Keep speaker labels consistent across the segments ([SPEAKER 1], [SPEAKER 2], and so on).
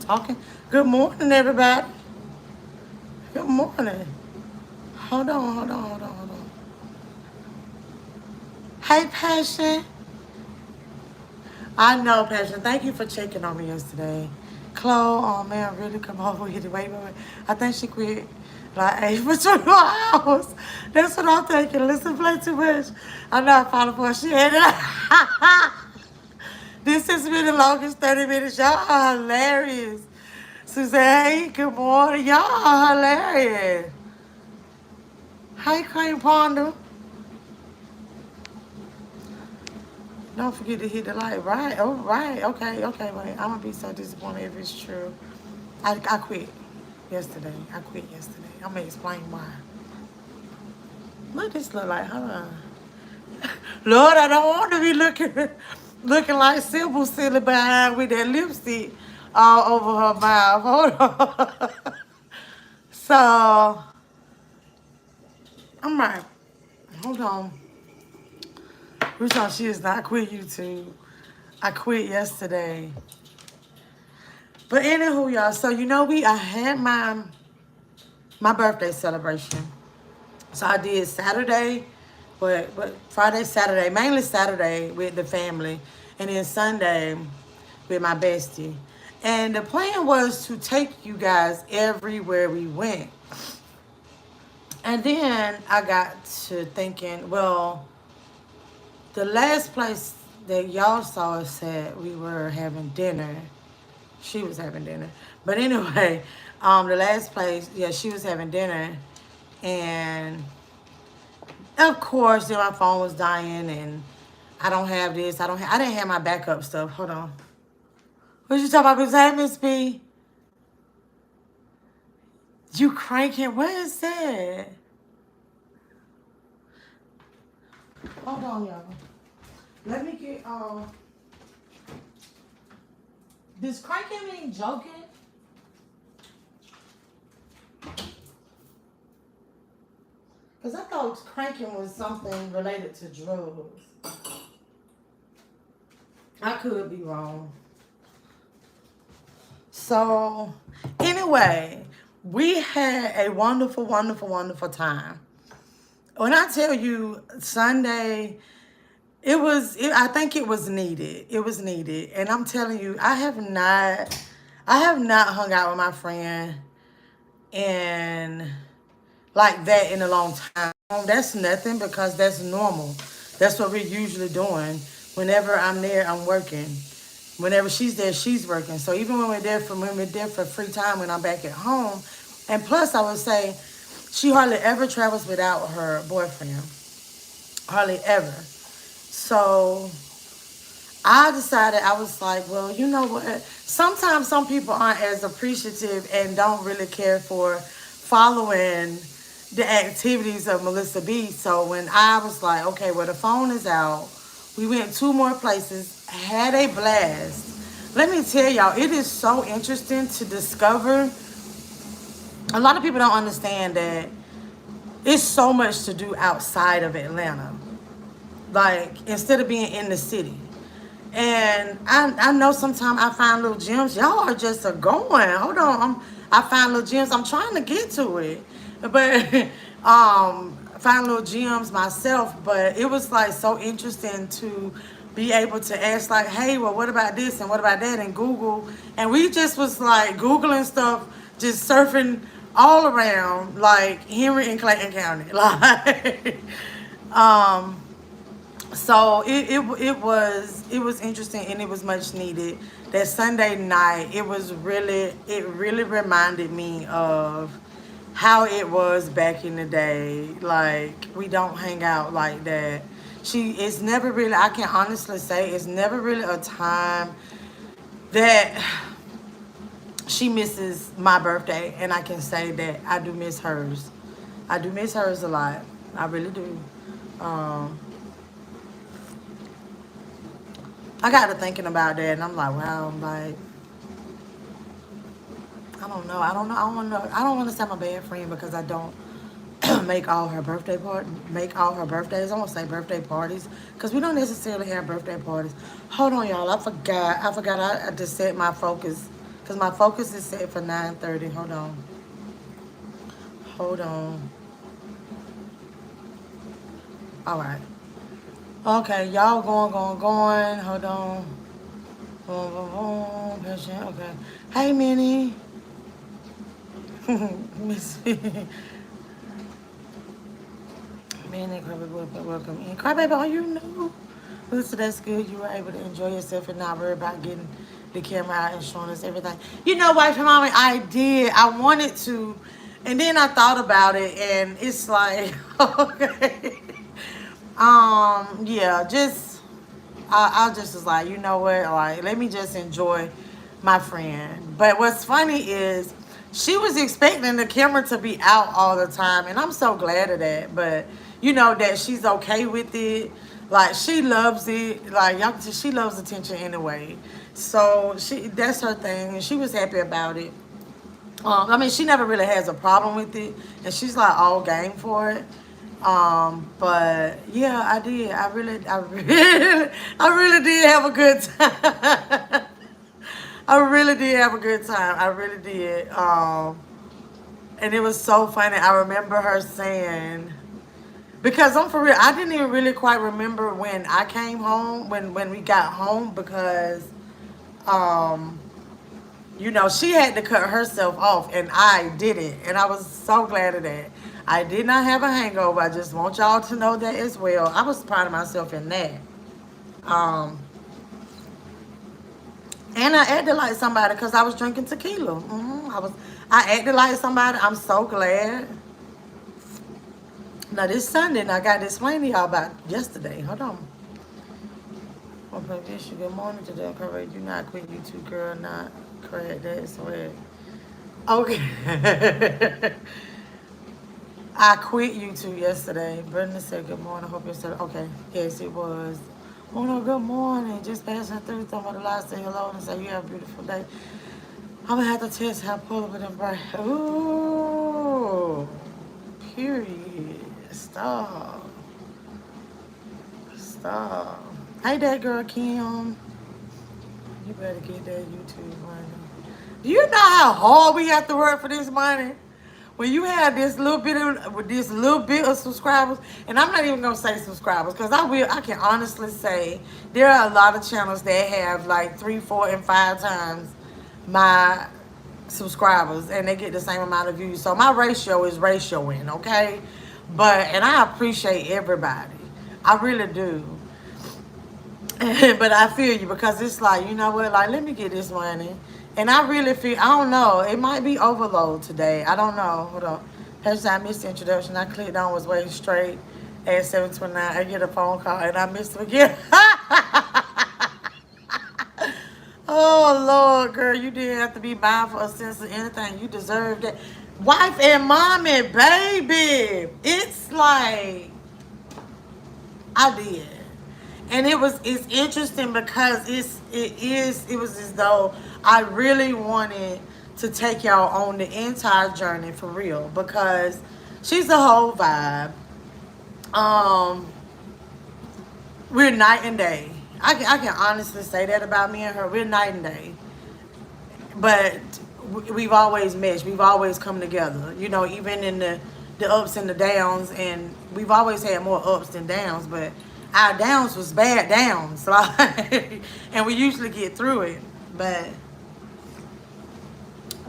[SPEAKER 1] talking. Good morning, everybody. Good morning. Hold on. Hey, Passion. I know, Passion. Thank you for checking on me yesterday. Chloe, oh man, really come over here. Wait. I think she quit like 8 for 24 hours. That's what I'm thinking. Listen, play too much. I'm not falling for shit. This has been the longest 30 minutes. Y'all are hilarious. Suzanne, hey, good morning. Y'all are hilarious. Hey, Cream Ponder. Don't forget to hit the like, right? Oh, right. Okay, wait. I'm going to be so disappointed if it's true. I quit yesterday. I'm going to explain why. What this look like? Hold on. Lord, I don't want to be looking like Sybil silly behind with that lipstick all over her mouth. Hold on. So, I'm right. Hold on. Which one she is not? I quit YouTube. I quit yesterday. But anywho, y'all, so I had my birthday celebration. So I did Saturday, but Friday, Saturday, mainly Saturday with the family, and then Sunday with my bestie. And the plan was to take you guys everywhere we went. And then I got to thinking, well, the last place that y'all saw us at, we were having dinner. She was having dinner. But anyway, the last place, yeah, she was having dinner. And of course, then my phone was dying and I don't have this. I didn't have my backup stuff. Hold on. What you talking about? Hey, Miss B? You cranking? Where is that? Hold on, y'all. Let me get does cranking mean joking? Because I thought cranking was something related to drugs. I could be wrong. So, anyway, we had a wonderful time. When I tell you Sunday, I think it was needed. It was needed. And I'm telling you, I have not hung out with my friend and like that in a long time. That's nothing because that's normal. That's what we're usually doing. Whenever I'm there, I'm working. Whenever she's there, she's working. So even when we're there for free time when I'm back at home, and plus I would say she hardly ever travels without her boyfriend. Hardly ever. So I decided, I was like, well, you know what? Sometimes some people aren't as appreciative and don't really care for following the activities of MeLissaB. So when I was like, okay, well, the phone is out. We went 2 more places, had a blast. Let me tell y'all, it is so interesting to discover. A lot of people don't understand that it's so much to do outside of Atlanta. Like, instead of being in the city. And I know sometimes I find little gems. Y'all are just a going. Hold on. I find little gems. I'm trying to get to it. But find little gems myself. But it was like so interesting to be able to ask like, hey, well, what about this and what about that? And Google. And we just was like Googling stuff, just surfing all around like Henry and Clayton County. Like so it was interesting and it was much needed. That Sunday night, it really reminded me of how it was back in the day. Like we don't hang out like that. It's never really, I can honestly say it's never really a time that she misses my birthday, and I can say that I do miss hers. I do miss hers a lot. I really do. Um, I got to thinking about that, and I'm like, wow, I'm like, I don't know. I don't want to say I'm a bad friend because I don't make all her birthdays. I won't say birthday parties because we don't necessarily have birthday parties. Hold on, y'all. I forgot. I just set my focus. Because my focus is set for 9:30. Hold on. Hold on. All right. Okay, y'all going. Hold on. Boom, boom, boom. Patient. Okay. Hey, Minnie. Miss Minnie, Crybaby, welcome in. Crybaby, are you new? So that's good. You were able to enjoy yourself and not worry about getting the camera out and showing us everything. You know, wife and mommy, I did. I wanted to. And then I thought about it, and it's like, okay. Yeah, just I just was like, you know what, like let me just enjoy my friend. But what's funny is she was expecting the camera to be out all the time, and I'm so glad of that. But you know that she's okay with it. Like she loves it. Like y'all, she loves attention anyway. So that's her thing, and she was happy about it. I mean, she never really has a problem with it, and she's like all game for it. But yeah, I did. I really did have a good time. I really did have a good time. I really did. And it was so funny. I remember her saying, because I'm for real, I didn't even really quite remember when I came home, when we got home, because um, you know, she had to cut herself off and I didn't. And I was so glad of that. I did not have a hangover. I just want y'all to know that as well. I was proud of myself in that. Um, and I acted like somebody because I was drinking tequila. I acted like somebody. I'm so glad. Now this Sunday, and I got to explain to y'all about yesterday. Hold on. Good morning today. Correct. You not quit YouTube, girl. Not correct. That's weird. Okay. I quit YouTube yesterday. Brenda said, good morning. Hope you're still okay. Yes, it was. Oh no, good morning. Just passing through. Somebody live, say hello and say you have a beautiful day. I'm gonna have to test how pull up and bright. Ooh. Period. Stop. Stop. Hey, that girl, Kim. You better get that YouTube money. Do you know how hard we have to work for this money? When you have this little bit of subscribers, and I'm not even gonna say subscribers, because I can honestly say there are a lot of channels that have like 3, 4, and 5 times my subscribers, and they get the same amount of views. So my ratio is ratioing, okay? And I appreciate everybody. I really do. But I feel you, because it's like, you know what, like let me get this money. And I really feel, I don't know, it might be overload today. I don't know. Hold on. I missed the introduction. I clicked on, was waiting straight at 7:29. I get a phone call and I missed it again. Oh Lord, girl, you didn't have to be mindful or sense of anything. You deserve that. Wife and mommy, baby. It's like I did. And it's interesting because it was as though I really wanted to take y'all on the entire journey for real, because she's a whole vibe. Um, we're night and day. I can honestly say that about me and her. We're night and day. But we've always meshed. We've always come together. You know, even in the ups and the downs, and we've always had more ups than downs, but our downs was bad downs, like, and we usually get through it. But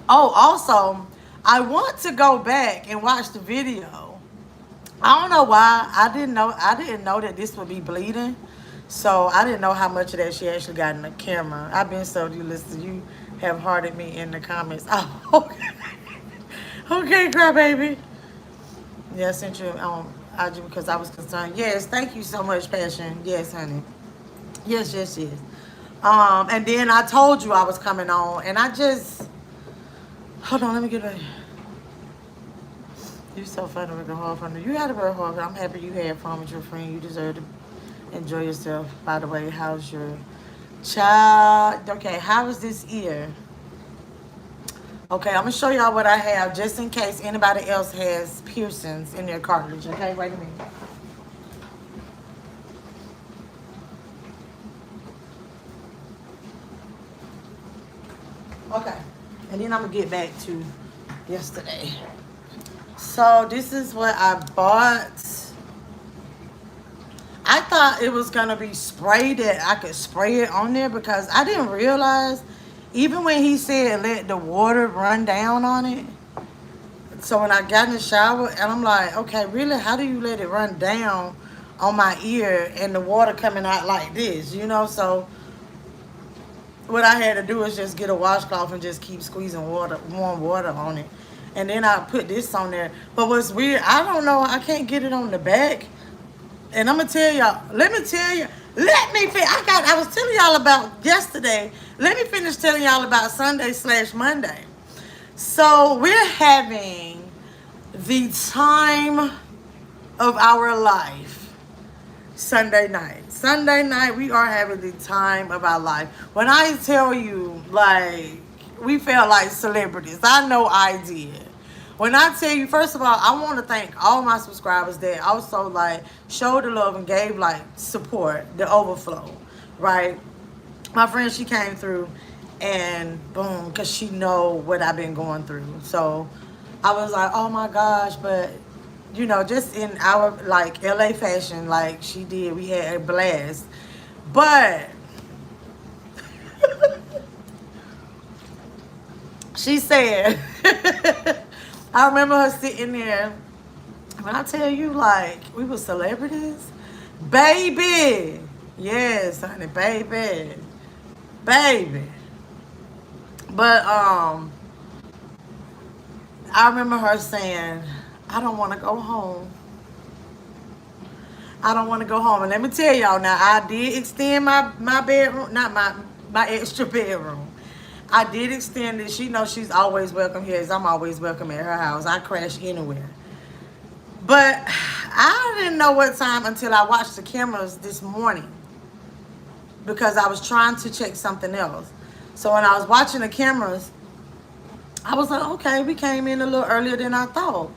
[SPEAKER 1] also, I want to go back and watch the video. I don't know why. I didn't know that this would be bleeding, so I didn't know how much of that she actually got in the camera. I've been so listen. You have hearted me in the comments. Oh, okay, okay, crybaby. Yeah, I sent you IG because I was concerned. Yes, thank you so much, Passion. Yes, honey. Yes, yes, yes. And then I told you I was coming on, and I just hold on. Let me get ready. You so funny with the hard fun. You had a very hard. I'm happy you had fun with your friend. You deserve to enjoy yourself. By the way, how's your child? Okay, how is this ear? Okay, I'm gonna show y'all what I have just in case anybody else has piercings in their cartilage. Okay, wait a minute. Okay. And then I'm going to get back to yesterday. So this is what I bought. I thought it was going to be sprayed, that I could spray it on there, because I didn't realize, even when he said let the water run down on it. So when I got in the shower, and I'm like, okay, really, how do you let it run down on my ear and the water coming out like this, you know? So what I had to do is just get a washcloth and just keep squeezing water, warm water on it. And then I put this on there. But what's weird, I don't know, I can't get it on the back. And I'm going to tell y'all, I was telling y'all about yesterday. Let me finish telling y'all about Sunday/Monday. So we're having the time of our life Sunday night. Sunday night, we are having the time of our life. When I tell you, like, we felt like celebrities, I know I did. When I tell you, first of all, I want to thank all my subscribers that also, like, showed the love and gave, like, support, the overflow, right? My friend, she came through, and boom, because she know what I've been going through. So I was like, oh my gosh, but, you know, just in our, like, LA fashion, like she did, we had a blast. But she said, I remember her sitting there. When I tell you, like, we were celebrities, baby. Yes, honey, baby. Baby. But, I remember her saying, I don't want to go home. I don't want to go home. And let me tell y'all now, I did extend my bedroom, not my extra bedroom. I did extend it. She knows she's always welcome here, as I'm always welcome at her house. I crash anywhere. But I didn't know what time until I watched the cameras this morning, because I was trying to check something else. So when I was watching the cameras, I was like, okay, we came in a little earlier than I thought.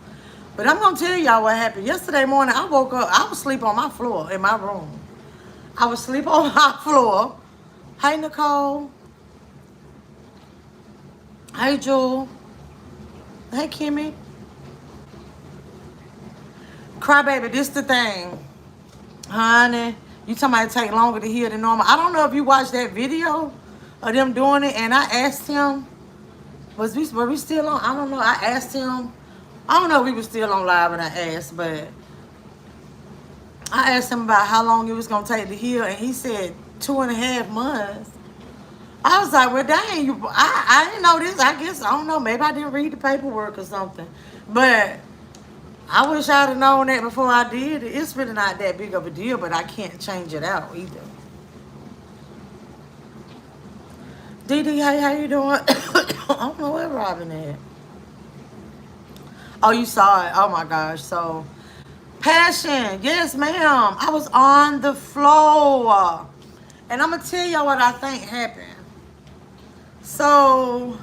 [SPEAKER 1] But I'm going to tell y'all what happened. Yesterday morning, I woke up. I was asleep on my floor in my room. I was asleep on my floor. Hey, Nicole. Hey, Jewel. Hey, Kimmy. Crybaby, this the thing. Honey, you talking about it take longer to heal than normal. I don't know if you watched that video of them doing it, and I asked him, were we still on? I don't know. I asked him. I don't know if we were still on live when I asked, but I asked him about how long it was going to take to heal, and he said 2.5 months. I was like, well, dang, I didn't know this. I guess, I don't know, maybe I didn't read the paperwork or something. But I wish I'd have known that before I did it. It's really not that big of a deal, but I can't change it out either. Dee Dee, hey, how you doing? I don't know where Robin at. Oh, you saw it. Oh, my gosh. So, Passion. Yes, ma'am. I was on the floor. And I'm going to tell y'all what I think happened. So,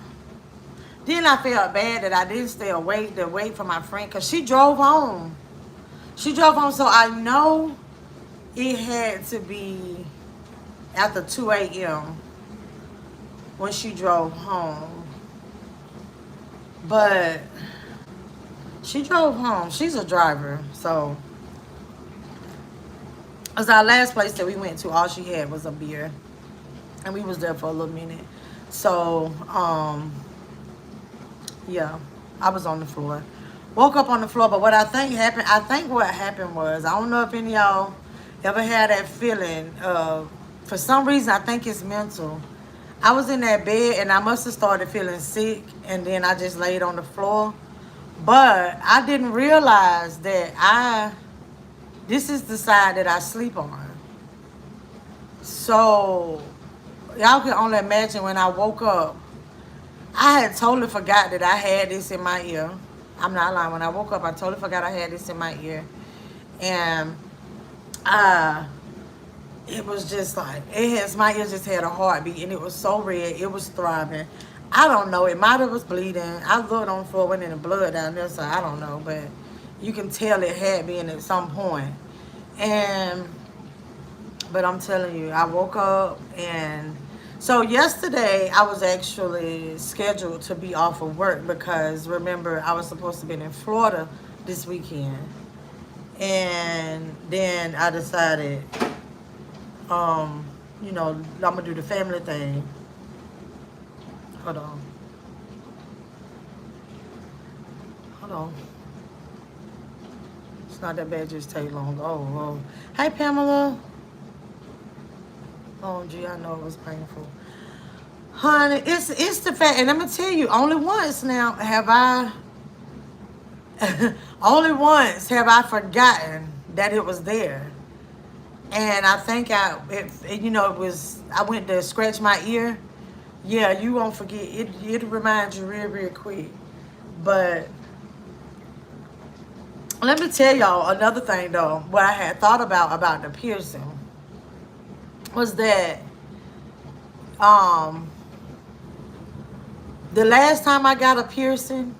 [SPEAKER 1] then I felt bad that I didn't stay awake to wait for my friend, because she drove home. She drove home, so I know it had to be after 2 a.m. when she drove home. But she drove home. She's a driver, so. It was our last place that we went to. All she had was a beer. And we was there for a little minute. So, yeah, I was on the floor. Woke up on the floor, but what I think what happened was, I don't know if any of y'all ever had that feeling of, for some reason, I think it's mental. I was in that bed, and I must have started feeling sick, and then I just laid on the floor. But I didn't realize that this is the side that I sleep on. So, y'all can only imagine when I woke up, I had totally forgot that I had this in my ear. I'm not lying. When I woke up, I totally forgot I had this in my ear. And it was just like, my ear just had a heartbeat, and it was so red. It was throbbing. I don't know. It might have was bleeding. I looked on the floor, went in the blood down there, so I don't know. But you can tell it had been at some point. But I'm telling you, I woke up, and So yesterday I was actually scheduled to be off of work because remember I was supposed to be in Florida this weekend. And then I decided, um, I'm gonna do the family thing. Hold on. Hold on. It's not that bad, just take long. Oh. Hey Pamela. Oh gee, I know it was painful. Honey, it's the fact, and I'm gonna tell you, only once now have I only once have I forgotten that it was there. And I think it was, I went to scratch my ear. Yeah, you won't forget. It reminds you real, real quick. But let me tell y'all another thing though. What I had thought about the piercing was that um the last time I got a piercing,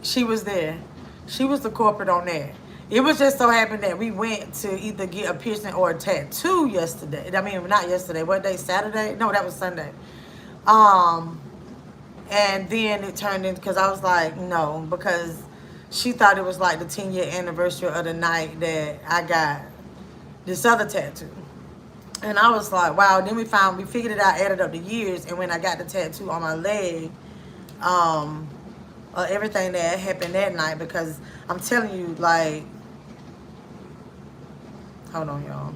[SPEAKER 1] she was there. She was the corporate on that. It was just so happened that we went to either get a piercing or a tattoo yesterday. I mean, not yesterday. What day? Saturday? No, that was Sunday. Um, and then it turned in because I was like, no, because she thought it was like the 10-year anniversary of the night that I got this other tattoo. And I was like, wow. Then we figured it out, added up the years, and when I got the tattoo on my leg, um, everything that happened that night, because I'm telling you, like, hold on, y'all.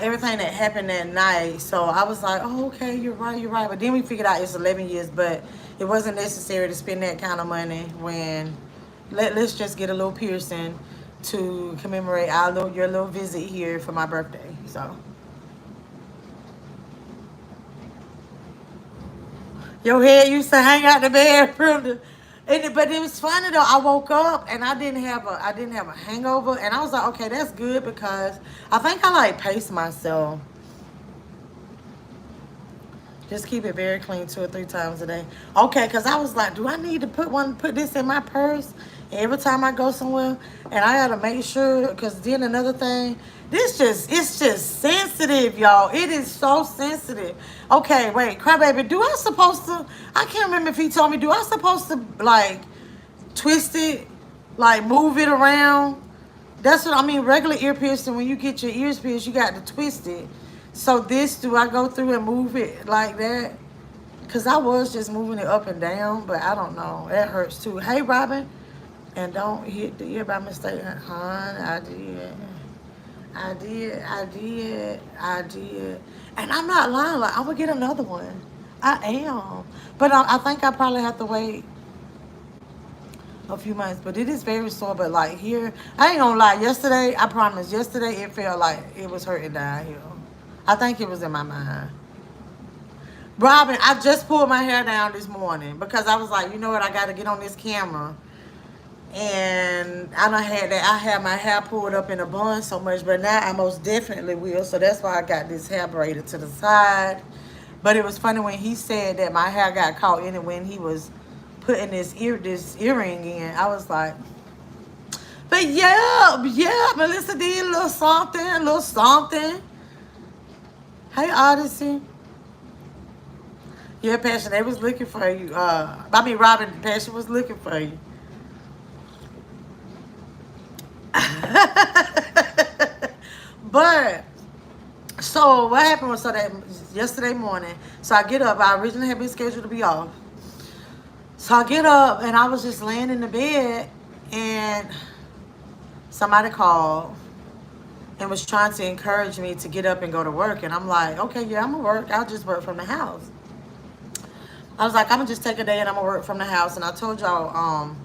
[SPEAKER 1] Everything that happened that night. So I was like, oh, okay, you're right. But then we figured out it's 11 years, but it wasn't necessary to spend that kind of money when let's just get a little piercing to commemorate your little visit here for my birthday. So your head used to hang out the bedroom. But it was funny though. I woke up and I didn't have a hangover, and I was like, okay, that's good because I think I like pace myself. Just keep it very clean 2 or 3 times a day. Okay, because I was like, do I need to put this in my purse every time I go somewhere? And I gotta make sure, because then another thing, it's just sensitive, y'all. It is so sensitive. Okay, wait, crybaby, I can't remember if he told me, do I supposed to like twist it, like move it around? That's what I mean. Regular ear piercing, when you get your ears pierced, you got to twist it. So do I go through and move it like that? Because I was just moving it up and down, but I don't know. That hurts too. Hey, Robin. And don't hit the ear by mistake. Hon, I did. And I'm not lying. Like, I'm going to get another one. I am. But I think I probably have to wait a few months, but it is very sore. But like here, I ain't gonna lie. Yesterday, I promise. Yesterday, it felt like it was hurting down here. I think it was in my mind. Robin, I just pulled my hair down this morning because I was like, you know what? I got to get on this camera, and I done had that. I had my hair pulled up in a bun so much, but now I most definitely will. So that's why I got this hair braided to the side. But it was funny when he said that my hair got caught in it when he was putting this earring in. I was like, but yeah, Melissa did a little something. Hey, Odyssey. Yeah, Passion, they was looking for you. Robin, Passion was looking for you. But so what happened was, so that yesterday morning, so I get up. I originally had been scheduled to be off. So I get up and I was just laying in the bed, and somebody called and was trying to encourage me to get up and go to work. And I'm like, okay, yeah, I'm gonna work. I'll just work from the house. I was like, I'm gonna just take a day and I'm gonna work from the house. And I told y'all,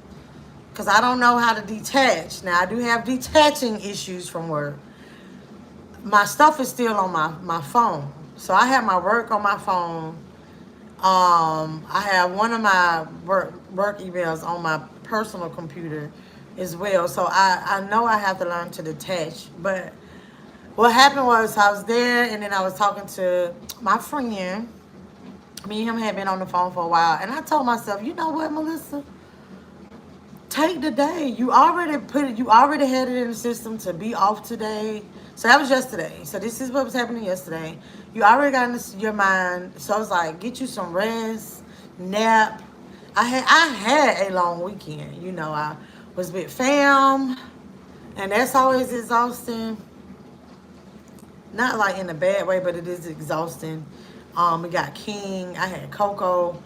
[SPEAKER 1] because I don't know how to detach. Now I do have detaching issues from work. My stuff is still on my phone. So I have my work on my phone. I have one of my work emails on my personal computer as well. So I know I have to learn to detach. But what happened was I was there, and then I was talking to my friend. Me and him had been on the phone for a while. And I told myself, you know what, Melissa? take the day. You already put it, you already had it in the system to be off today. So that was yesterday. So this is what was happening yesterday. You already got in your mind. So I was like, get you some rest, nap. I had a long weekend. You know, I was with fam, and that's always exhausting. Not like in a bad way, but it is exhausting. We got King. I had Coco.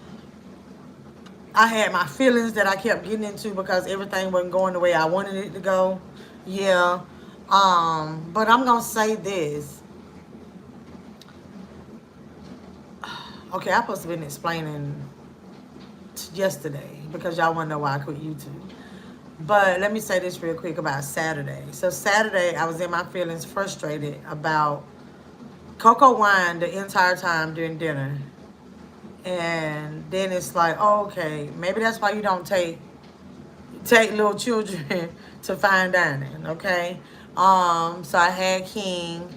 [SPEAKER 1] I had my feelings that I kept getting into because everything wasn't going the way I wanted it to go. Yeah. But I'm gonna say this. Okay, I supposed to been explaining yesterday because y'all wanna know why I quit YouTube. But let me say this real quick about Saturday. So Saturday, I was in my feelings, frustrated about Coco wine the entire time during dinner. And then it's like, oh, okay, maybe that's why you don't take little children to fine dining, okay? So I had King.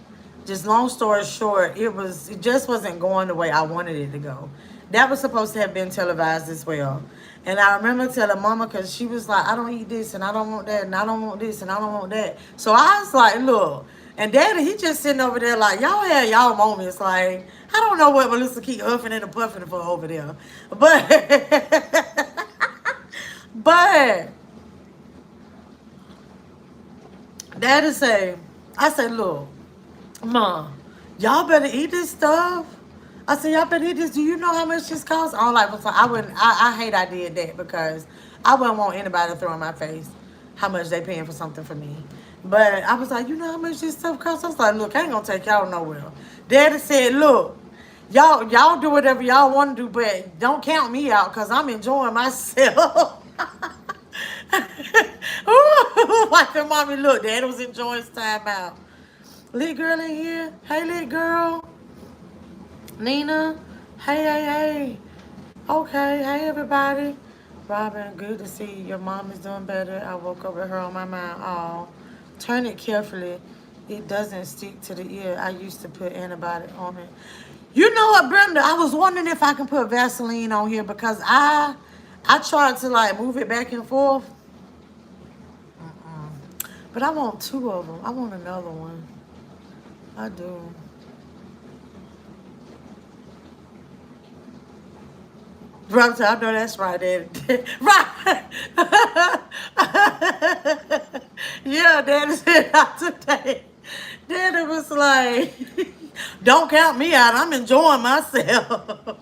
[SPEAKER 1] Just long story short, it just wasn't going the way I wanted it to go. That was supposed to have been televised as well. And I remember telling Mama, because she was like, I don't eat this, and I don't want that, and I don't want this, and I don't want that. So I was like, look. And Daddy, he just sitting over there like, y'all had y'all moments. Like, I don't know what Melissa keep huffing and puffing for over there. But, but, Daddy say, I said, look, Mom, y'all better eat this stuff. I said, y'all better eat this. Do you know how much this costs? I'm like, so I wouldn't, I hate I did that because I wouldn't want anybody to throw in my face how much they paying for something for me. But I was like, you know how much this stuff costs? I was like, look, I ain't gonna take y'all nowhere. Daddy said, look, y'all do whatever y'all want to do, but don't count me out because I'm enjoying myself. Ooh, like the mommy, look, Daddy was enjoying his time out. Lit girl in here. Hey, lit girl. Nina. Hey. Okay, hey, everybody. Robin, good to see you. Your mom is doing better. I woke up with her on my mind. Oh, turn it carefully. It doesn't stick to the ear. I used to put antibiotic on it. You know what, Brenda? I was wondering if I can put Vaseline on here because I tried to like move it back and forth. But I want two of them. I want another one. I do. Brother, I know that's right, Daddy. Right. Yeah, Daddy said out today. Daddy was like, don't count me out. I'm enjoying myself.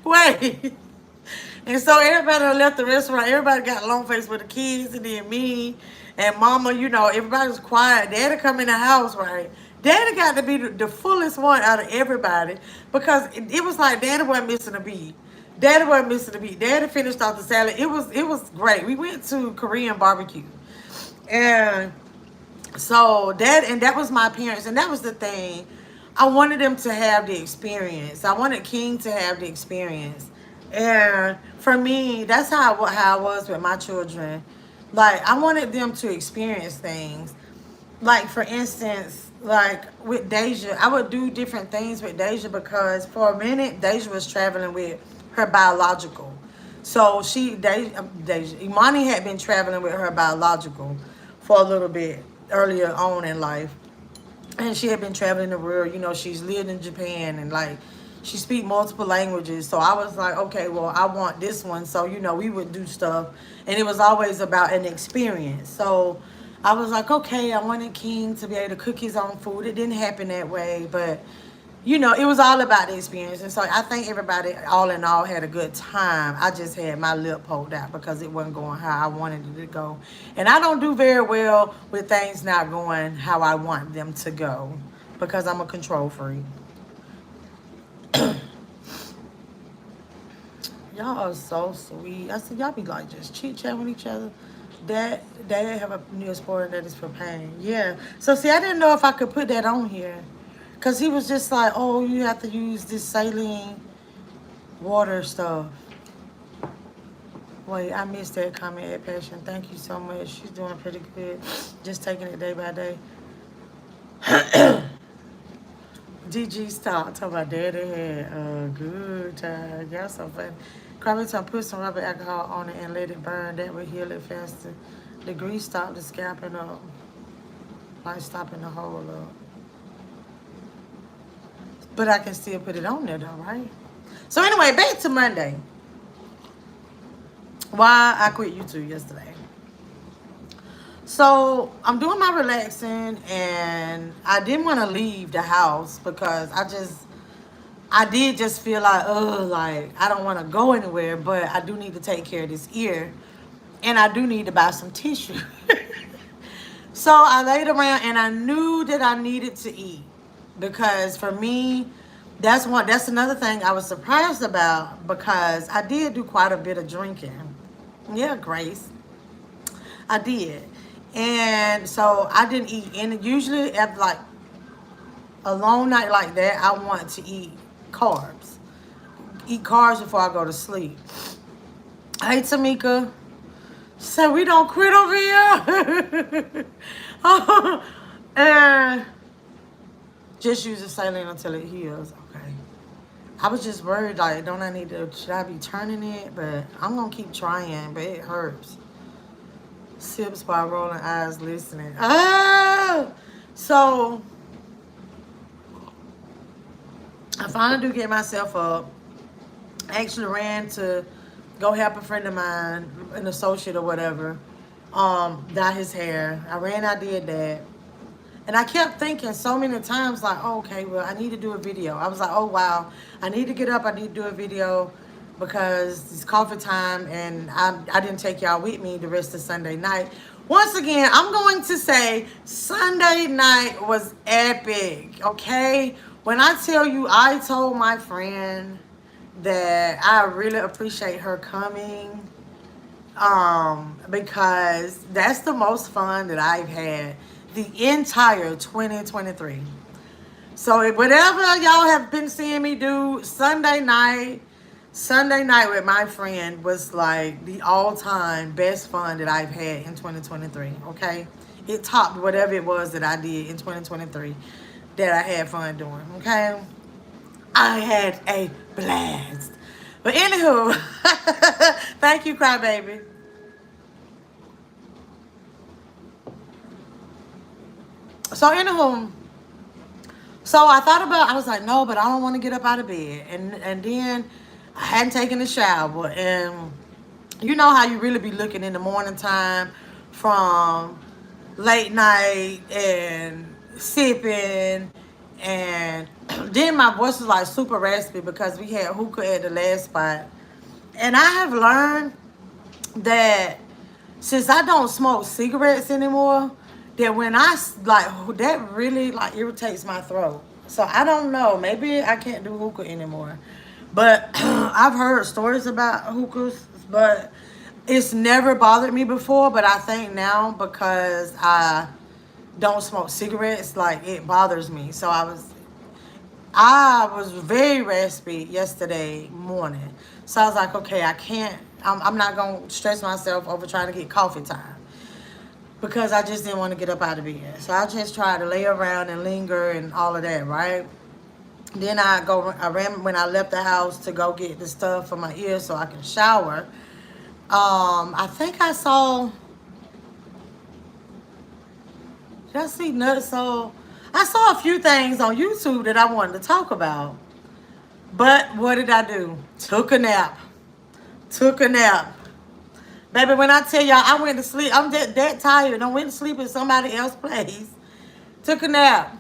[SPEAKER 1] Wait. And so everybody left the restaurant. Everybody got long face with the kids and then me and Mama, you know, everybody was quiet. Daddy come in the house, right? Daddy got to be the fullest one out of everybody because it was like Daddy wasn't missing a beat. Daddy wasn't missing a beat. Daddy finished off the salad. It was great. We went to Korean barbecue. And so that was my parents, and that was the thing. I wanted them to have the experience. I wanted King to have the experience. And for me, that's how I was with my children. Like, I wanted them to experience things. Like, for instance, like with Deja, I would do different things with Deja because for a minute, Deja was traveling with her biological. So Deja, Imani had been traveling with her biological for a little bit earlier on in life. And she had been traveling the world. You know, she's lived in Japan and like she speak multiple languages. So I was like, okay, well, I want this one. So, you know, we would do stuff. And it was always about an experience. So I was like, okay, I wanted King to be able to cook his own food. It didn't happen that way, but you know, it was all about the experience. And so I think everybody, all in all, had a good time. I just had my lip pulled out because it wasn't going how I wanted it to go. And I don't do very well with things not going how I want them to go because I'm a control freak. Y'all are so sweet. I said, y'all be like just chit-chat with each other. They have a Neosporin that is for pain. Yeah. So see, I didn't know if I could put that on here. Because he was just like, oh, you have to use this saline water stuff. Wait, I missed that comment at Passion. Thank you so much. She's doing pretty good. Just taking it day by day. DG stop. Talking about daddy had a good time. Y'all so funny. Cranberry tongue, put some rubber alcohol on it and let it burn. That will heal it faster. The grease stop the scalping up. Like stopping the hole up. But I can still put it on there though, right? So anyway, back to Monday. Why I quit YouTube yesterday. So I'm doing my relaxing and I didn't want to leave the house because I did just feel like, like I don't want to go anywhere, but I do need to take care of this ear and I do need to buy some tissue. So I laid around and I knew that I needed to eat because for me, that's another thing I was surprised about because I did do quite a bit of drinking. Yeah, Grace, I did. And so I didn't eat any. Usually at like a long night like that, I want to eat carbs. Eat carbs before I go to sleep. Hey, Tamika. So we don't quit over here. And just use the saline until it heals. Okay. I was just worried, like, should I be turning it? But I'm going to keep trying, but it hurts. Sips while rolling eyes, listening. Oh! So, I finally do get myself up. I actually ran to go help a friend of mine, an associate or whatever, dye his hair. I ran, I did that. And I kept thinking so many times, like, oh, okay, well, I need to do a video. I was like, oh, wow, I need to get up. I need to do a video because it's coffee time, and I didn't take y'all with me the rest of Sunday night. Once again, I'm going to say Sunday night was epic, okay? When I tell you, I told my friend that I really appreciate her coming because that's the most fun that I've had the entire 2023. So whatever y'all have been seeing me do Sunday night with my friend was like the all-time best fun that I've had in 2023, okay? It topped whatever it was that I did in 2023 that I had fun doing, okay? I had a blast. But anywho, thank you, Crybaby. So anywho, so I was like, no, but I don't want to get up out of bed. And then I hadn't taken a shower. And you know how you really be looking in the morning time from late night and sipping. And then my voice was like super raspy because we had hookah at the last spot. And I have learned that since I don't smoke cigarettes anymore, that when that really like irritates my throat. So I don't know, maybe I can't do hookah anymore. But I've heard stories about hookahs, but it's never bothered me before. But I think now because I don't smoke cigarettes, like it bothers me. So I was very raspy yesterday morning. So I was like, okay, I'm not going to stress myself over trying to get coffee time because I just didn't want to get up out of bed. So I just tried to lay around and linger and all of that, right? Then I ran when I left the house to go get the stuff for my ears so I can shower. I think I saw, did I see nuts? So I saw a few things on YouTube that I wanted to talk about. But what did I do? Took a nap. Baby, when I tell y'all I went to sleep, I'm that tired. I went to sleep in somebody else's place. Took a nap.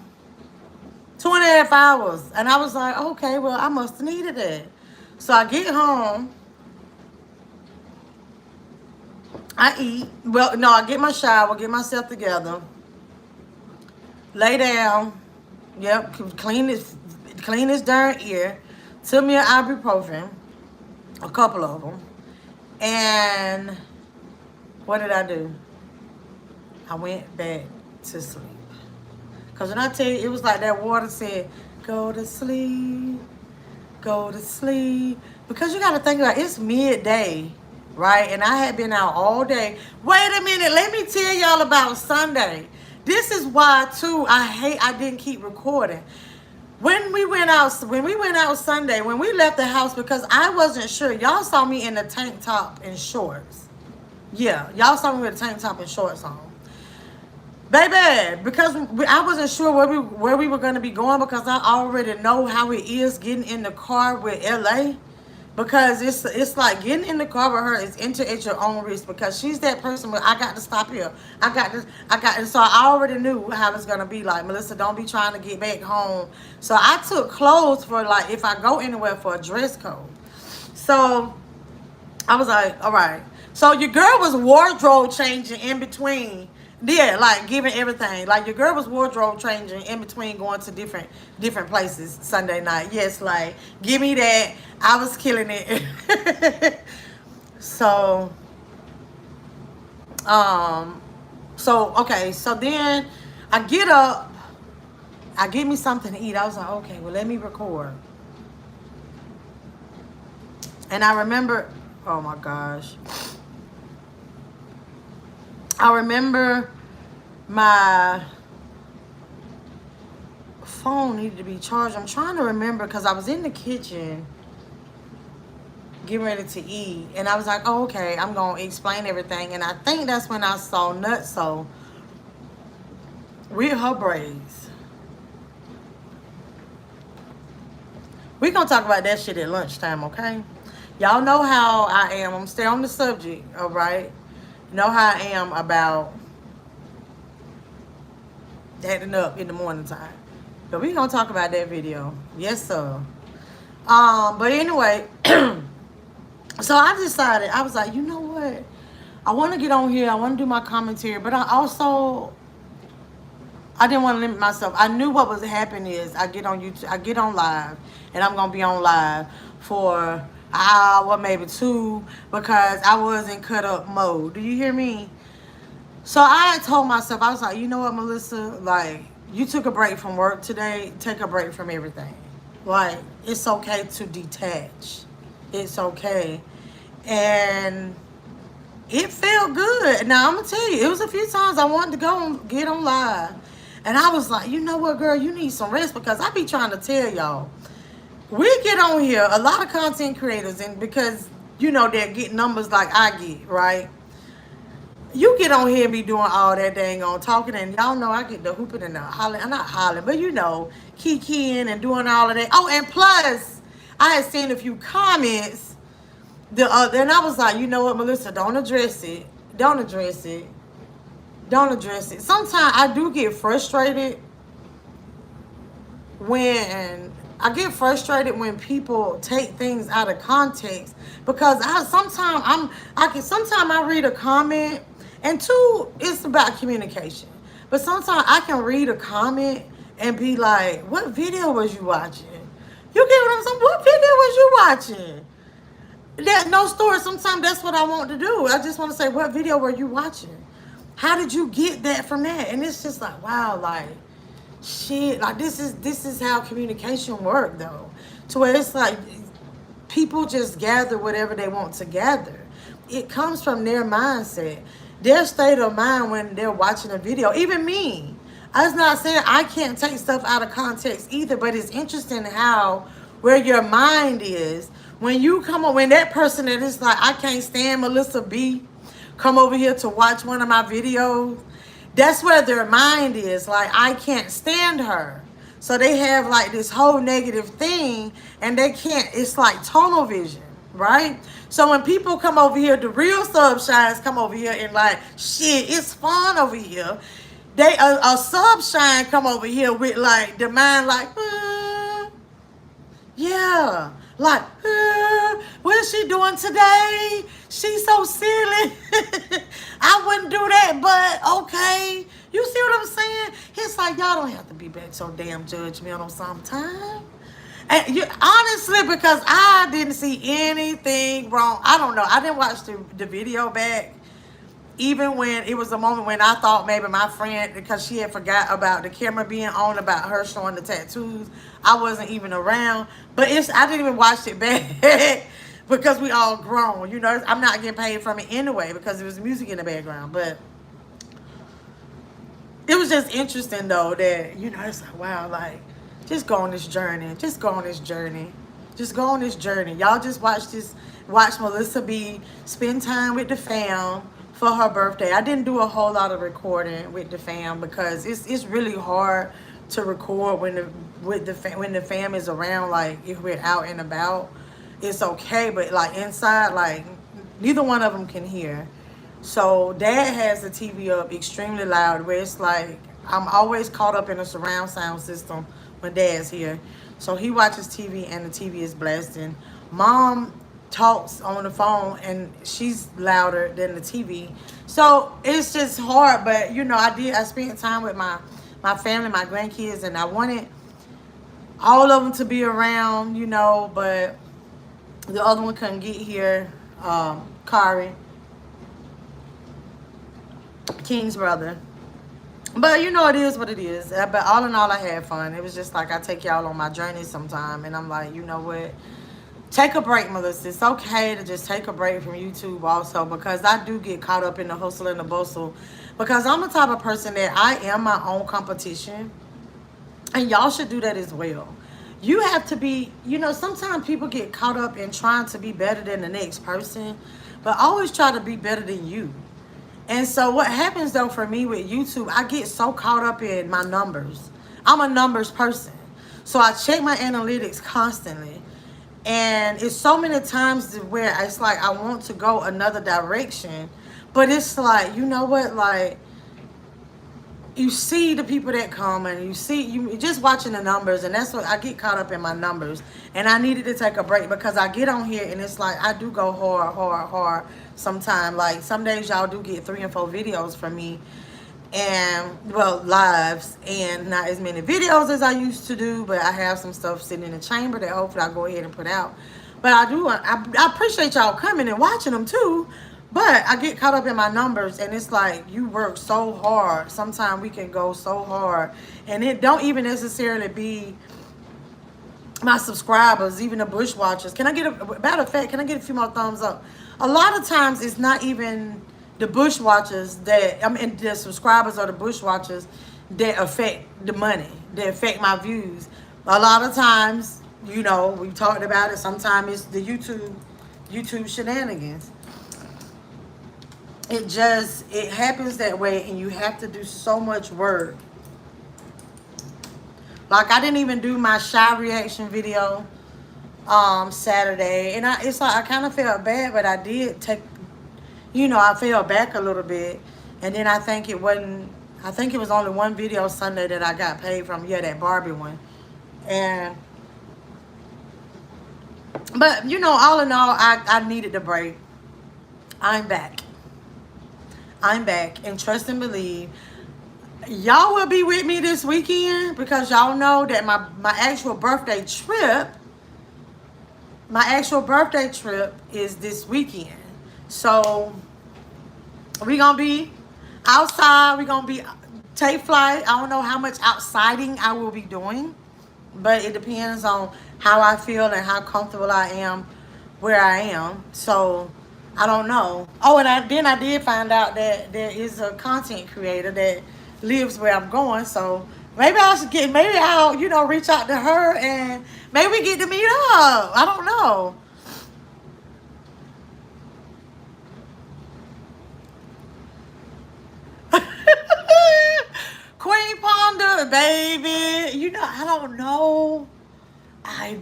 [SPEAKER 1] 2.5 hours. And I was like, okay, well, I must have needed it. So I get home. I eat. Well, no, I get my shower, get myself together. Lay down. Yep, clean this darn ear. Took me an ibuprofen. A couple of them. And what did I do? I went back to sleep. Because when I tell you, it was like that water said, go to sleep, go to sleep. Because you got to think about it, it's midday, right? And I had been out all day. Wait a minute, let me tell y'all about Sunday. This is why, too, I didn't keep recording. When we went out Sunday, when we left the house, because I wasn't sure. Y'all saw me in a tank top and shorts. Yeah, y'all saw me with a tank top and shorts on. Baby, because I wasn't sure where we were going to be going, because I already know how it is getting in the car with LA. Because it's like getting in the car with her is enter at your own risk, because she's that person where I got to stop here. So I already knew how it's going to be like. Melissa, don't be trying to get back home. So I took clothes for, like, if I go anywhere, for a dress code. So I was like, all right. So your girl was wardrobe changing in between. Yeah, like giving everything. Like your girl was wardrobe changing in between going to different places Sunday night. Yes, like give me that. I was killing it. So, okay. So then I get up. I get me something to eat. I was like, okay, well, let me record. And I remember, oh my gosh. I remember my phone needed to be charged. I'm trying to remember, because I was in the kitchen getting ready to eat. And I was like, oh, okay, I'm going to explain everything. And I think that's when I saw Nutso with her braids. We're going to talk about that shit at lunchtime, okay? Y'all know how I am. I'm still on the subject, all right? Know how I am about acting up in the morning time. But we're going to talk about that video. Yes, sir. But anyway, so I decided, I was like, you know what? I want to get on here. I want to do my commentary. But I didn't want to limit myself. I knew what was happening is I get on YouTube, I get on live, and I'm going to be on live for an hour, maybe two, because I was in cut up mode. Do you hear me? So I had told myself, I was like, you know what, Melissa? Like, you took a break from work today. Take a break from everything. Like, it's okay to detach. It's okay. And it felt good. Now, I'm going to tell you, it was a few times I wanted to go and get on live. And I was like, you know what, girl, you need some rest, because I be trying to tell y'all. We get on here, a lot of content creators, and because, you know, they're getting numbers like I get, right? You get on here and be doing all that dang on talking, and y'all know I get the hooping and the hollering. I'm not hollering, but you know, kikiing and doing all of that. Oh, and plus, I had seen a few comments and I was like, you know what, Melissa, don't address it. Don't address it. Don't address it. Sometimes I do get frustrated when people take things out of context, because sometimes I read a comment, and two, it's about communication. But sometimes I can read a comment and be like, what video was you watching? You get what I'm saying? What video was you watching? That no story. Sometimes that's what I want to do. I just want to say, what video were you watching? How did you get that from that? And it's just like, wow, like, shit, like this is how communication work, though. To where it's like people just gather whatever they want to gather. It comes from their mindset, their state of mind when they're watching a video. Even me. I was not saying I can't take stuff out of context either, but it's interesting how where your mind is when you come on, when that person that is like, I can't stand MeLissaB, come over here to watch one of my videos. That's where their mind is. Like, I can't stand her. So they have like this whole negative thing, and they can't, it's like tunnel vision, right? So when people come over here, the real subshines come over here and like, shit, it's fun over here. They a subshine come over here with like the mind like, yeah, like, what is she doing today? She's so silly. I wouldn't do that, but okay. You see what I'm saying? It's like, y'all don't have to be back so damn judgmental sometimes. And honestly, because I didn't see anything wrong. I don't know. I didn't watch the video back. Even when it was a moment when I thought maybe my friend, because she had forgot about the camera being on, about her showing the tattoos, I wasn't even around. But I didn't even watch it back because we all grown. You know, I'm not getting paid from it anyway because there was music in the background. But it was just interesting, though, that, you know, it's like, wow, like, Just go on this journey. Just go on this journey. Just go on this journey. Y'all just watch MeLissaB spend time with the fam for her birthday. I didn't do a whole lot of recording with the fam because it's really hard to record when the fam is around. Like if we're out and about, it's okay, but like inside, like neither one of them can hear. So Dad has the TV up extremely loud where it's like I'm always caught up in a surround sound system when Dad's here. So he watches TV and the TV is blasting. Mom talks on the phone and she's louder than the TV. So it's just hard, but you know, I spent time with my family, my grandkids, and I wanted all of them to be around, you know, but the other one couldn't get here. Kari, King's brother. But you know, it is what it is. But all in all, I had fun. It was just like I take y'all on my journey sometime, and I'm like, you know what? Take a break, Melissa. It's okay to just take a break from YouTube also, because I do get caught up in the hustle and the bustle, because I'm the type of person that I am my own competition, and y'all should do that as well. You have to be, you know, sometimes people get caught up in trying to be better than the next person, but always try to be better than you. And so what happens though for me with YouTube, I get so caught up in my numbers. I'm a numbers person. So I check my analytics constantly. And it's so many times where it's like I want to go another direction. But it's like, you know what, like you see the people that come and you just watching the numbers, and that's what I get caught up in, my numbers. And I needed to take a break because I get on here and it's like I do go hard sometimes. Like some days y'all do get 3 and 4 videos from me, and well, lives, and not as many videos as I used to do, but I have some stuff sitting in the chamber that hopefully I'll go ahead and put out. But I appreciate y'all coming and watching them too. But I get caught up in my numbers, and it's like you work so hard. Sometimes we can go so hard, and it don't even necessarily be my subscribers, even the bush watchers. Can I get a matter of fact? Can I get a few more thumbs up? A lot of times, it's not even the bush watchers that the subscribers or the bush watchers that affect the money, that affect my views. A lot of times, you know, we've talked about it. Sometimes it's the YouTube shenanigans. It happens that way, and you have to do so much work. Like I didn't even do my shy reaction video Saturday, and it's like I kind of felt bad, but I did take, you know, I fell back a little bit, and then I think it was only one video Sunday that I got paid from. Yeah, that Barbie one. But you know, all in all, I needed the break. I'm back, and trust and believe y'all will be with me this weekend, because y'all know that my actual birthday trip is this weekend. So we gonna be outside. We gonna be take flight. I don't know how much outsiding I will be doing, but it depends on how I feel and how comfortable I am where I am. So I don't know. Oh, and I did find out that there is a content creator that lives where I'm going. So maybe I'll, you know, reach out to her and maybe we get to meet up. I don't know. Queen Ponder, baby. You know, I don't know. I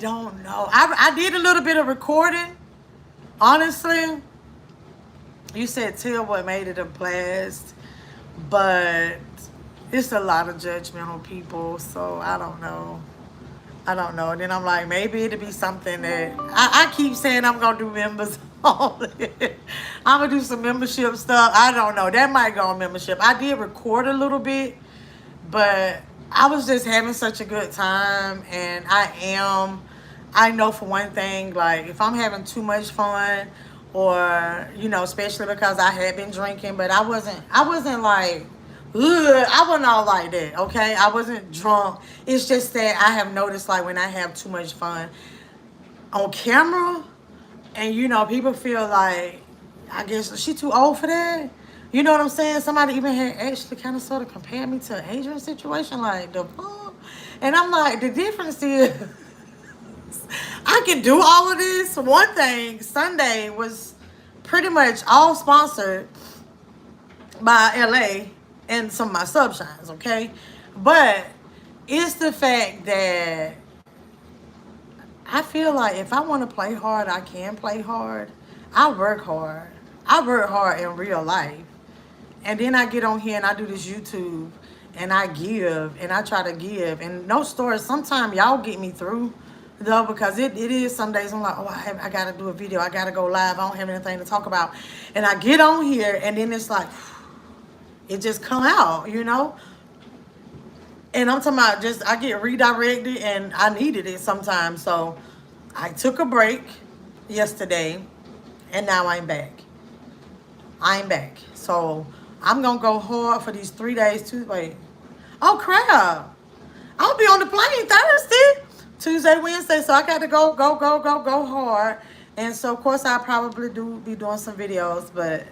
[SPEAKER 1] did a little bit of recording, honestly. You said tell what made it a blast, but it's a lot of judgmental people, so I don't know. And then I'm like, maybe it'll be something that I keep saying I'm gonna do members only. I'm gonna do some membership stuff. I don't know. That might go on membership. I did record a little bit, but I was just having such a good time, and I know for one thing, like if I'm having too much fun, or you know, especially because I had been drinking, but I wasn't like, ugh, I wasn't all like that, okay? I wasn't drunk. It's just that I have noticed, like when I have too much fun on camera, and you know, people feel like, I guess she too old for that. You know what I'm saying? Somebody even had actually kind of sort of compared me to an Adrian situation, like the fuck. And I'm like, the difference is I can do all of this. One thing, Sunday was pretty much all sponsored by LA and some of my subshines, okay? But it's the fact that I feel like if I want to play hard, I can play hard. I work hard. I work hard in real life. And then I get on here and I do this YouTube and I give and I try to give. And no stories, sometimes y'all get me through though, because it is some days I'm like, oh, I got to do a video. I got to go live. I don't have anything to talk about. And I get on here and then it's like, it just come out, you know? And I'm talking about just, I get redirected and I needed it sometimes. So I took a break yesterday and now I'm back. I'm back. So I'm going to go hard for these 3 days. Wait. Oh, crap. I'll be on the plane Thursday, Tuesday, Wednesday. So I got to go hard. And so, of course, I'll probably be doing some videos. But,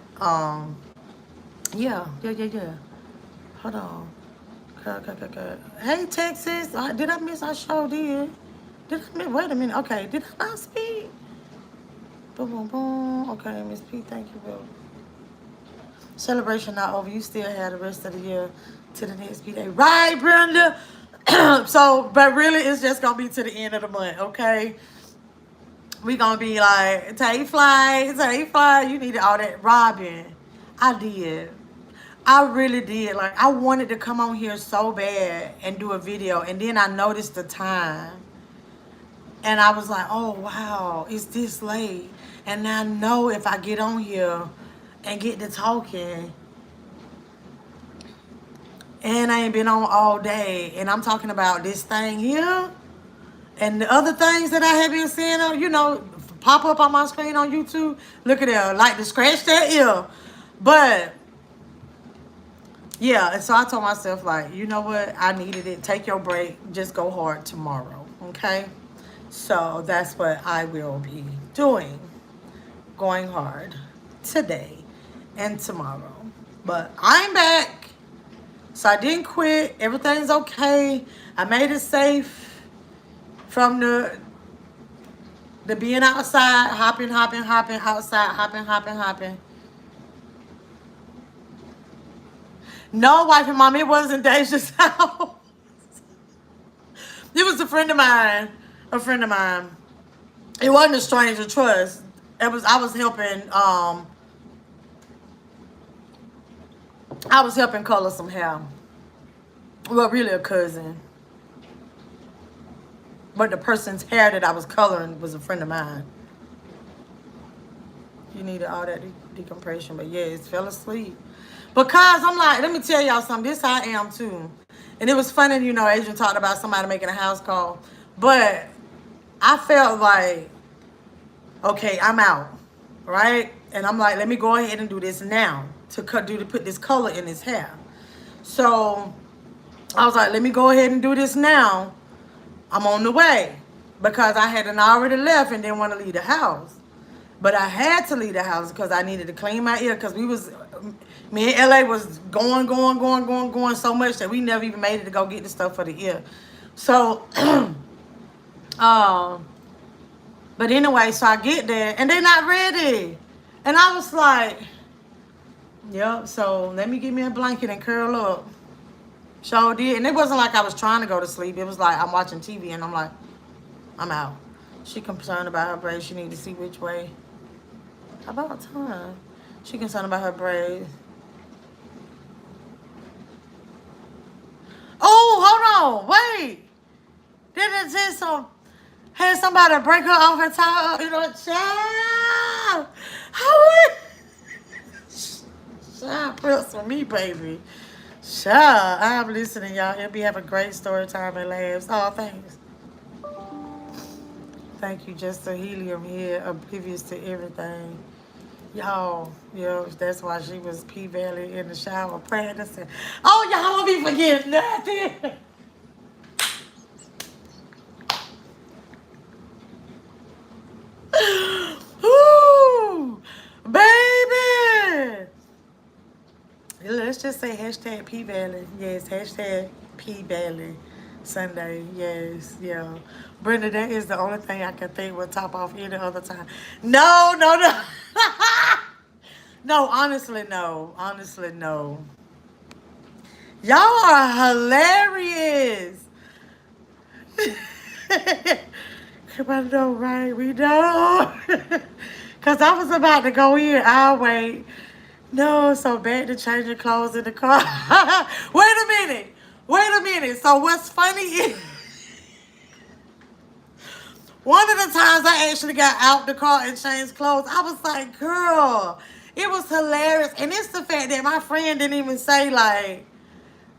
[SPEAKER 1] yeah. Hold on. Okay. Hey, Texas. Did I miss? I sure did. Did I miss? Wait a minute. Okay. Did I not speak? Boom. Okay, Miss P, thank you, Bill. Celebration not over. You still have the rest of the year to the next B-Day. Right, Brenda? So, but really, it's just going to be to the end of the month, okay? We going to be like, take flight. You needed all that. Robin, I did. I really did. Like, I wanted to come on here so bad and do a video. And then I noticed the time. And I was like, oh, wow, it's this late. And I know if I get on here and get to talking, and I ain't been on all day, and I'm talking about this thing here, and the other things that I have been seeing, you know, pop up on my screen on YouTube. Look at that, like to scratch that ear. But, yeah, and so I told myself, like, you know what, I needed it. Take your break. Just go hard tomorrow, okay? So that's what I will be doing. Going hard today and tomorrow. But I'm back. So I didn't quit. Everything's okay. I made it safe from the being outside, hopping outside, hopping. No, wife and mom, it wasn't Deja's house. It was a friend of mine. It wasn't a stranger, trust. I was helping color some hair. Well, really a cousin. But the person's hair that I was coloring was a friend of mine. You needed all that decompression, but yeah, it fell asleep. Because I'm like, let me tell y'all something. This I am too. And it was funny, you know, Adrian talked about somebody making a house call. But I felt like, okay, I'm out, right? And I'm like, let me go ahead and do this now to put this color in his hair. So I was like, let me go ahead and do this now. I'm on the way because I hadn't already left and didn't want to leave the house. But I had to leave the house because I needed to clean my ear because me and LA was going so much that we never even made it to go get the stuff for the ear. So, but anyway, so I get there and they're not ready. And I was like, yep, so let me get me a blanket and curl up. Sure did. And it wasn't like I was trying to go to sleep. It was like I'm watching TV and I'm like, I'm out. She concerned about her braids. She need to see which way. About time. She concerned about her braids. Oh, hold on. Wait. Didn't it just had somebody break her off her top? You know, child. Child, press for me, baby. Child, I'm listening, y'all. He'll be having a great story time and laughs. Oh, thanks. Thank you. Just the helium here, oblivious to everything. Y'all, yeah, that's why she was P-Valley in the shower practicing. Oh, y'all won't be forgetting nothing. Ooh, baby. Let's just say hashtag P-Valley. Yes, hashtag P-Valley. Sunday, yes, yeah. Brenda, that is the only thing I can think would top off any other time. No, no, no. No, honestly, no. Honestly, no. Y'all are hilarious. Come on, know, right? We know. Because I was about to go in. I'll wait. No, so bad to change your clothes in the car. Wait a minute. Wait a minute. So what's funny is one of the times I actually got out the car and changed clothes, I was like, girl, it was hilarious. And it's the fact that my friend didn't even say like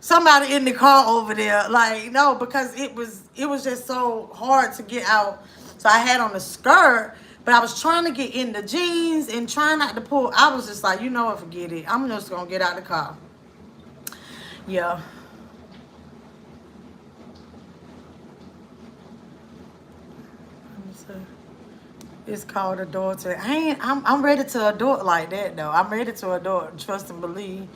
[SPEAKER 1] somebody in the car over there. Like, no, because it was just so hard to get out. So I had on a skirt, but I was trying to get in the jeans and trying not to pull. I was just like, you know what, forget it. I'm just gonna get out the car. Yeah. Let me see. It's called adore to. I'm ready to adore like that though. I'm ready to adore, trust and believe.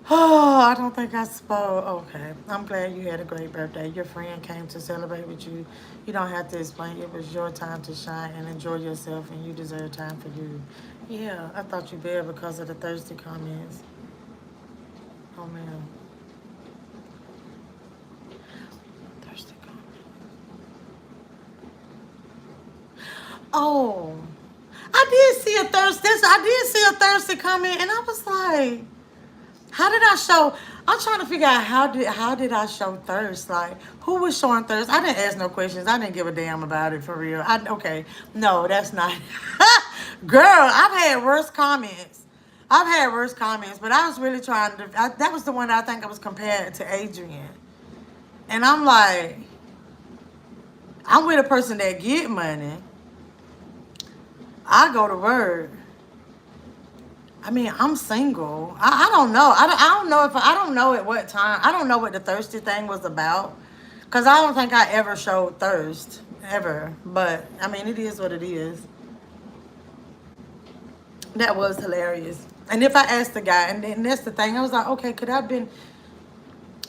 [SPEAKER 1] Oh, I don't think I spoke. Okay. I'm glad you had a great birthday. Your friend came to celebrate with you. You don't have to explain. It was your time to shine and enjoy yourself, and you deserve time for you. Yeah, I thought you bailed because of the thirsty comments. Oh, man. Thirsty comments. Oh, I did see a thirsty comment, and I was like, how did I show? I'm trying to figure out how did I show thirst? Like who was showing thirst? I didn't ask no questions. I didn't give a damn about it for real. Okay, no, that's not. Girl, I've had worse comments. I've had worse comments, but I was really trying to. That was the one I think I was compared to Adrian, and I'm like, I'm with a person that get money. I go to work. I mean, I'm single. I don't know. I don't know if I don't know at what time. I don't know what the thirsty thing was about. Cause I don't think I ever showed thirst ever. But I mean, it is what it is. That was hilarious. And if I asked the guy, and then that's the thing, I was like, okay, could I have been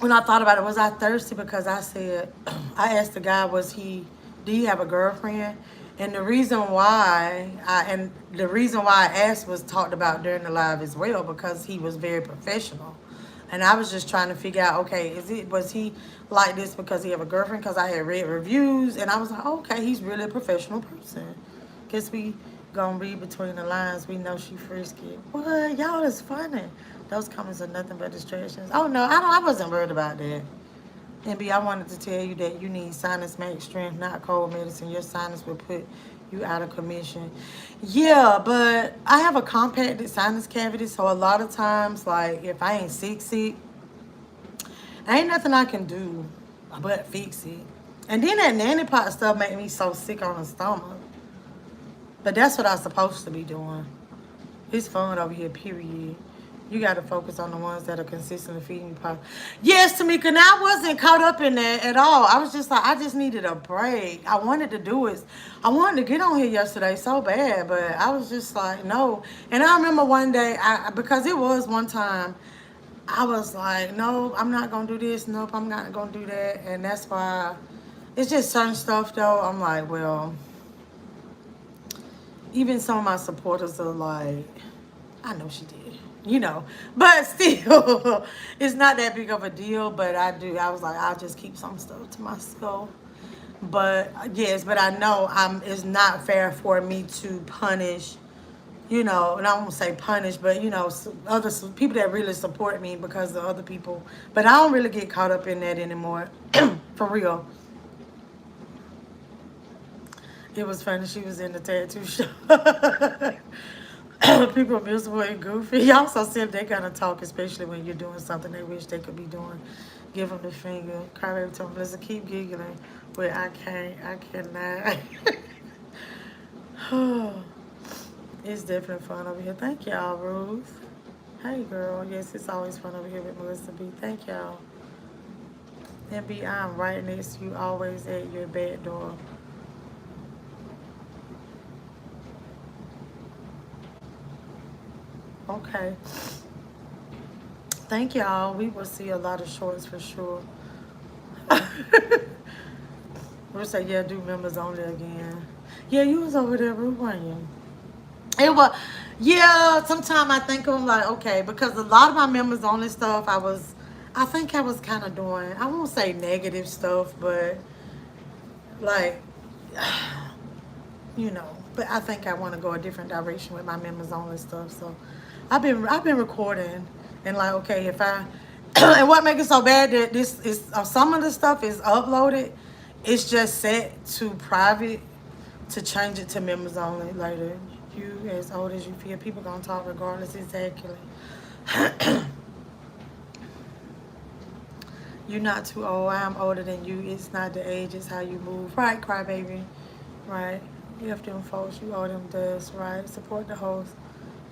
[SPEAKER 1] when I thought about it, was I thirsty because I said, I asked the guy, do you have a girlfriend? And the reason why I asked was talked about during the live as well because he was very professional. And I was just trying to figure out, okay, was he like this because he have a girlfriend? Because I had read reviews and I was like, okay, he's really a professional person. Guess we gonna read between the lines. We know she frisky. What? Y'all is funny. Those comments are nothing but distractions. Oh no, I wasn't worried about that. And B, I wanted to tell you that you need sinus make strength, not cold medicine. Your sinus will put you out of commission. Yeah, but I have a compacted sinus cavity, so a lot of times, like if I ain't sick, ain't nothing I can do but fix it. And then that nanny pot stuff made me so sick on the stomach. But that's what I'm supposed to be doing. It's fun over here, period. You got to focus on the ones that are consistently feeding you properly. Yes, Tamika, and I wasn't caught up in that at all. I was just like, I just needed a break. I wanted to do it. I wanted to get on here yesterday so bad, but I was just like, no. And I remember one day, because it was one time, I was like, no, I'm not going to do this. Nope, I'm not going to do that. And that's why it's just certain stuff, though. I'm like, well, even some of my supporters are like, I know she did, but still, it's not that big of a deal. But I was like, I'll just keep some stuff to myself. But yes, but I know it's not fair for me to punish, and I won't say punish, but other people that really support me because of other people. But I don't really get caught up in that anymore, for real. It was funny. She was in the tattoo shop. People are miserable and goofy. Y'all so silly. They gotta talk, especially when you're doing something they wish they could be doing. Give them the finger. Cry told Melissa, keep giggling. But I can't. I cannot. It's definitely fun over here. Thank y'all, Ruth. Hey, girl. Yes, it's always fun over here with MeLissaB. Thank y'all. And B, I'm right next to you, always at your back door. Okay. Thank y'all. We will see a lot of shorts for sure. We'll say, yeah, do members only again. Yeah, you was over there, Ruth, weren't you? It was, yeah, sometimes I think I'm like, okay, because a lot of my members only stuff, I think I was kind of doing, I won't say negative stuff, but like, you know, but I think I want to go a different direction with my members only stuff. So I've been recording and like, okay, if I, and what makes it so bad that this is, some of the stuff is uploaded, it's just set to private to change it to members only later. You as old as you feel, people gonna talk regardless. Exactly. You're not too old. I'm older than you. It's not the age, it's how you move. Right, crybaby. Right. You have them folks, you owe them this, right? Support the host.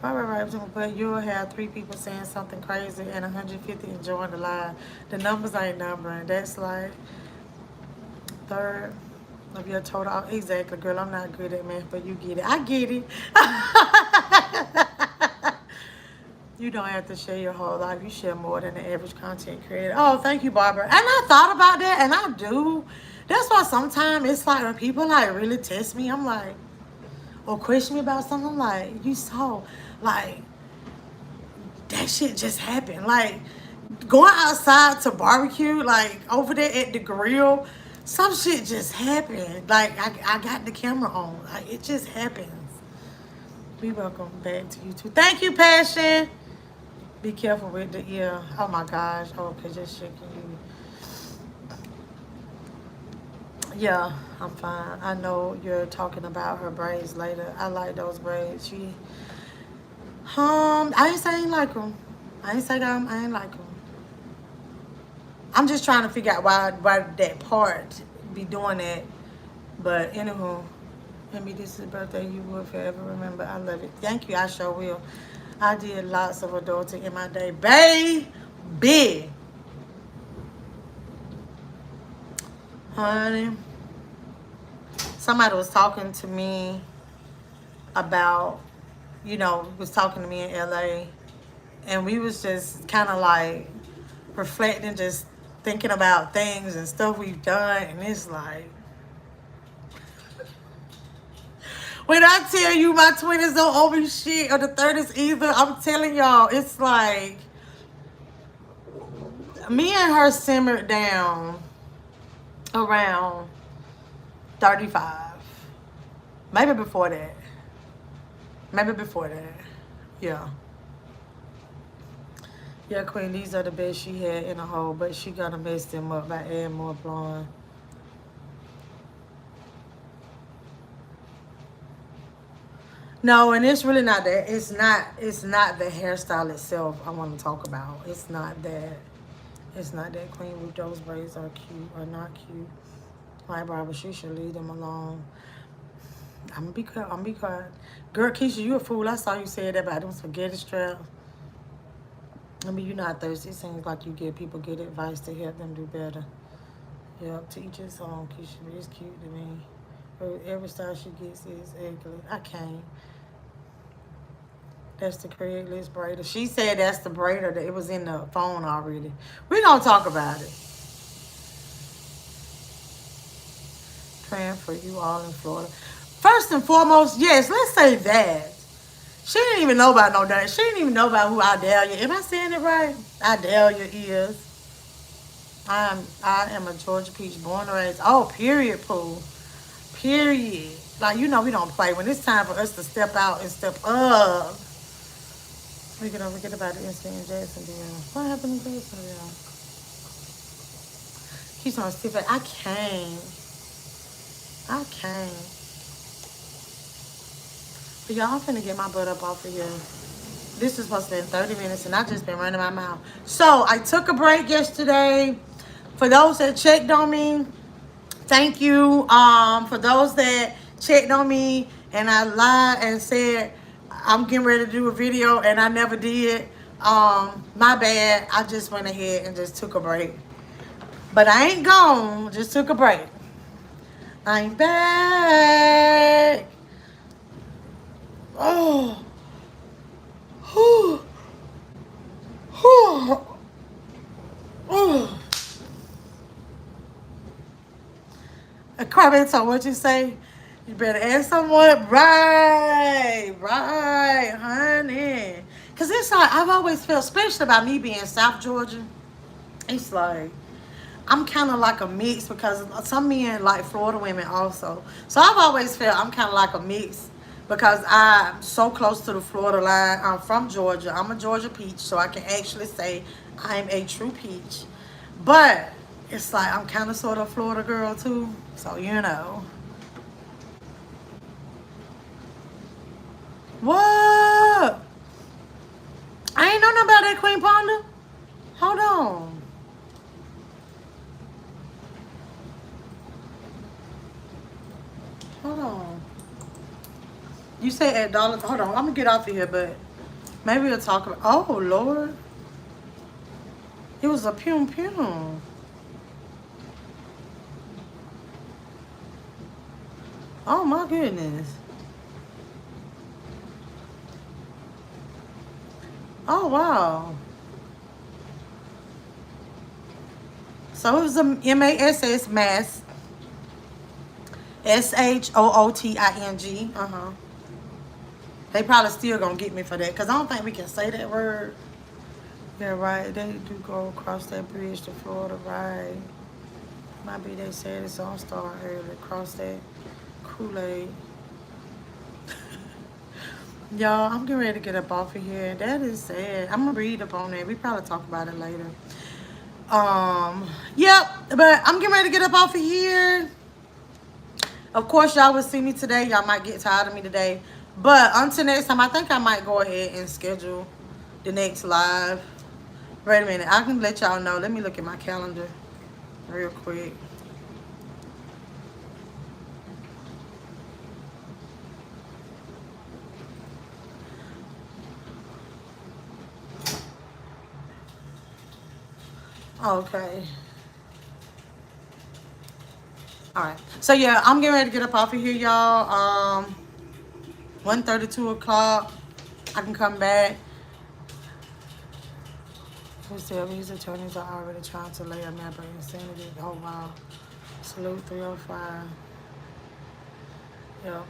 [SPEAKER 1] Right. But you'll have 3 people saying something crazy and 150 enjoying the live. The numbers ain't numbering. That's like third of your total. Exactly, girl. I'm not good at math, but you get it. I get it. You don't have to share your whole life. You share more than the average content creator. Oh, thank you, Barbara. And I thought about that, and I do. That's why sometimes it's like when people like really test me, I'm like, or question me about something, I'm like, you saw, like, that shit just happened. Like, going outside to barbecue, like, over there at the grill, some shit just happened. Like, I got the camera on. Like, it just happens. We welcome back to YouTube. Thank you, Passion. Be careful with the ear. Oh my gosh. Oh, cause just shaking you. Yeah, I'm fine. I know you're talking about her braids later. I like those braids. I ain't say I ain't like them. I ain't say that I ain't like them. I'm just trying to figure out why that part be doing that. But anywho, maybe this is a birthday you will forever remember. I love it. Thank you. I sure will. I did lots of adulting in my day. Baby. Honey. Somebody was talking to me about, was talking to me in LA. And we was just kind of like reflecting, just thinking about things and stuff we've done. And it's like, when I tell you my 20s don't owe me shit, or the 30s either, I'm telling y'all, it's like, me and her simmered down around 35. Maybe before that. Yeah. Yeah, Queen, these are the best she had in a hole, but she gonna mess them up by adding more blonde. No, and it's really not that. It's not the hairstyle itself I want to talk about. It's not that. Queen. With those braids are cute or not cute. Like Barbara, she should leave them alone. I'm gonna be quiet. Girl, Keisha, you a fool. I saw you say that about them spaghetti straps. I mean, you're not thirsty. It seems like you give people good advice to help them do better. Yep, teach his song, Keisha. It's cute to me. Every style she gets is ugly. I can't. That's the Craigslist braider. She said that's the braider. That it was in the phone already. We don't talk about it. Praying for you all in Florida. First and foremost, yes, let's say that. She didn't even know about no that. She didn't even know about who Idalia. Am I saying it right? Idalia is. I am a Georgia peach, born and raised. Oh, period, Pooh. Period. Like, we don't play. When it's time for us to step out and step up, we can forget about the incident in Jacksonville. What happened in Jacksonville? He's on stiff. I can't. But y'all, I'm finna get my butt up off of here. This is supposed to be 30 minutes, and I just been running my mouth. So, I took a break yesterday. For those that checked on me, thank you. For those that checked on me, and I lied and said I'm getting ready to do a video, and I never did. My bad. I just went ahead and just took a break. But I ain't gone. Just took a break. I'm back. Oh. Oh. Oh. Oh. Carmento, what you say? You better ask someone. Right, honey. Because it's like, I've always felt, especially about me being South Georgia, it's like, I'm kind of like a mix because some men like Florida women also. So I've always felt I'm kind of like a mix because I'm so close to the Florida line. I'm from Georgia. I'm a Georgia peach, so I can actually say I'm a true peach. But it's like I'm kind of sort of Florida girl too. So, you know. What? I ain't know nothing about that, Queen Ponda. Hold on. Hold on. You say at dollars. Hold on. I'm gonna get off of here, but maybe we'll talk about. Oh Lord, it was a pum pum. Oh my goodness. Oh wow. So it was a MASS mass. SHOOTING. They probably still gonna get me for that because I don't think we can say that word. Yeah, right. They do go across that bridge to Florida, right? Might be they said it's on start early. Cross that Kool-Aid. Y'all, I'm getting ready to get up off of here. That is sad. I'm gonna read up on that. We probably talk about it later. Yep, but I'm getting ready to get up off of here. Of course, y'all will see me today. Y'all might get tired of me today. But until next time, I think I might go ahead and schedule the next live. Wait a minute. I can let y'all know. Let me look at my calendar real quick. Okay. All right. So, yeah, I'm getting ready to get up off of here, y'all. 1:32 o'clock. I can come back. These attorneys are already trying to lay a map of insanity. Oh, wow. Salute 305. Yep.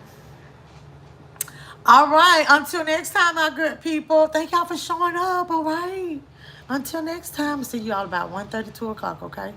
[SPEAKER 1] All right. Until next time, my good people. Thank y'all for showing up. All right. Until next time, see you all about 1:32 o'clock, okay?